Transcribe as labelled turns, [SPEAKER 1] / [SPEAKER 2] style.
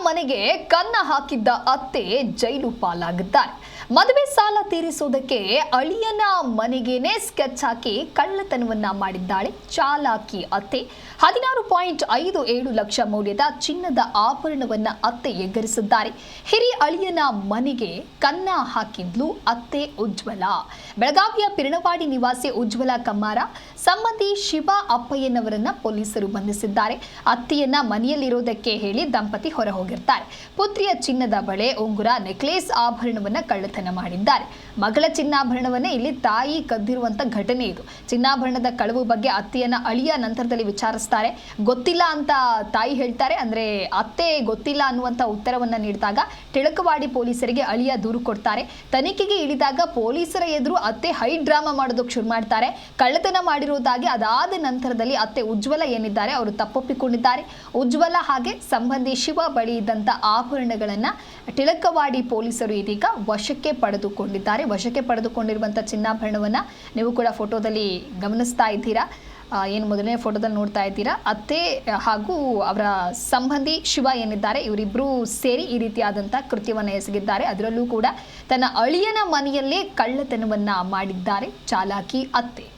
[SPEAKER 1] ಮನೆಗೆ ಕನ್ನ ಹಾಕಿದ್ದ ಅತ್ತೆ ಜೈಲು ಪಾಲಾಗಿದ್ದಾರೆ. ಮದುವೆ ಸಾಲ ತೀರಿಸೋದಕ್ಕೆ ಅಳಿಯನ ಮನೆಗೇನೆ ಸ್ಕೆಚ್ ಹಾಕಿ ಕಳ್ಳತನವನ್ನ ಮಾಡಿದ್ದಾಳೆ ಚಾಲಾಕಿ ಅತ್ತೆ. 16.57 ಲಕ್ಷ ಮೌಲ್ಯದ ಚಿನ್ನದ ಆಭರಣವನ್ನ ಅತ್ತೆ ಎಗರಿಸಿದ್ದಾರೆ. ಹಿರಿಯ ಅಳಿಯನ ಮನೆಗೆ ಕನ್ನ ಹಾಕಿದ್ಲು ಅತ್ತೆ ಉಜ್ವಲ. ಬೆಳಗಾವಿಯ ಪಿರಣವಾಡಿ ನಿವಾಸಿ ಉಜ್ವಲ ಕಮ್ಮಾರ ಸಂಬಂಧಿ ಶಿವ ಅಪ್ಪಯ್ಯನವರನ್ನ ಪೊಲೀಸರು ಬಂಧಿಸಿದ್ದಾರೆ. ಅತ್ತೆಯನ್ನ ಮನೆಯಲ್ಲಿರೋದಕ್ಕೆ ಹೇಳಿ ದಂಪತಿ ಹೊರ ಹೋಗಿರ್ತಾರೆ. ಪುತ್ರಿಯ ಚಿನ್ನದ ಬಳೆ, ಉಂಗುರ, ನೆಕ್ಲೇಸ್ ಆಭರಣವನ್ನ ಕಳ್ಳತನ ಮಾಡಿದ್ದಾರೆ. ಮಗಳ ಚಿನ್ನಾಭರಣವನ್ನೇ ಇಲ್ಲಿ ತಾಯಿ ಕದ್ದಿರುವಂತ ಘಟನೆ ಇದು. ಚಿನ್ನಾಭರಣದ ಕಳವು ಬಗ್ಗೆ ಅತ್ತೆಯನ್ನ ಅಳಿಯ ನಂತರದಲ್ಲಿ ವಿಚಾರಿಸ್ತಾರೆ. ಗೊತ್ತಿಲ್ಲ ಅಂತ ತಾಯಿ ಹೇಳ್ತಾರೆ. ಅಂದ್ರೆ ಅತ್ತೆ ಗೊತ್ತಿಲ್ಲ ಅನ್ನುವಂತ ಉತ್ತರವನ್ನ ನೀಡಿದಾಗ ಟಿಳಕವಾಡಿ ಪೊಲೀಸರಿಗೆ ಅಳಿಯ ದೂರು ಕೊಡ್ತಾರೆ. ತನಿಖೆಗೆ ಇಳಿದಾಗ ಪೊಲೀಸರ ಎದುರು ಅತ್ತೆ ಹೈ ಡ್ರಾಮಾ ಮಾಡೋದಕ್ಕೆ ಶುರು ಮಾಡ್ತಾರೆ. ಕಳ್ಳತನ ಮಾಡಿರುವುದಾಗಿ ಅದಾದ ನಂತರದಲ್ಲಿ ಅತ್ತೆ ಉಜ್ವಲ ಏನಿದ್ದಾರೆ ಅವರು ತಪ್ಪೊಪ್ಪಿಕೊಂಡಿದ್ದಾರೆ. ಉಜ್ವಲ ಹಾಗೆ ಸಂಬಂಧಿ ಶಿವ ಬಳಿ ಇದ್ದಂತ ಆಭರಣಗಳನ್ನ ಟಿಳಕವಾಡಿ ಪೊಲೀಸರು ಇದೀಗ ವಶಕ್ಕೆ ಪಡೆದುಕೊಂಡಿದ್ದಾರೆ. ವಶಕ್ಕೆ ಪಡೆದುಕೊಂಡಿರುವಂತ ಚಿನ್ನಾಭರಣವನ್ನ ನೀವು ಕೂಡ ಫೋಟೋದಲ್ಲಿ ಗಮನಿಸ್ತಾ ಇದ್ದೀರಾ. ಏನು ಮೊದಲನೇ ಫೋಟೋದಲ್ಲಿ ನೋಡ್ತಾ ಇದ್ದೀರಾ, ಅತ್ತೆ ಹಾಗೂ ಅವರ ಸಂಬಂಧಿ ಶಿವ ಏನಿದ್ದಾರೆ ಇವರಿಬ್ಬರು ಸೇರಿ ಈ ರೀತಿಯಾದಂಥ ಕೃತ್ಯವನ್ನು ಎಸಗಿದ್ದಾರೆ. ಅದರಲ್ಲೂ ಕೂಡ ತನ್ನ ಅಳಿಯನ ಮನೆಯಲ್ಲೇ ಕಳ್ಳತನವನ್ನ ಮಾಡಿದ್ದಾರೆ ಚಾಲಾಕಿ ಅತ್ತೆ.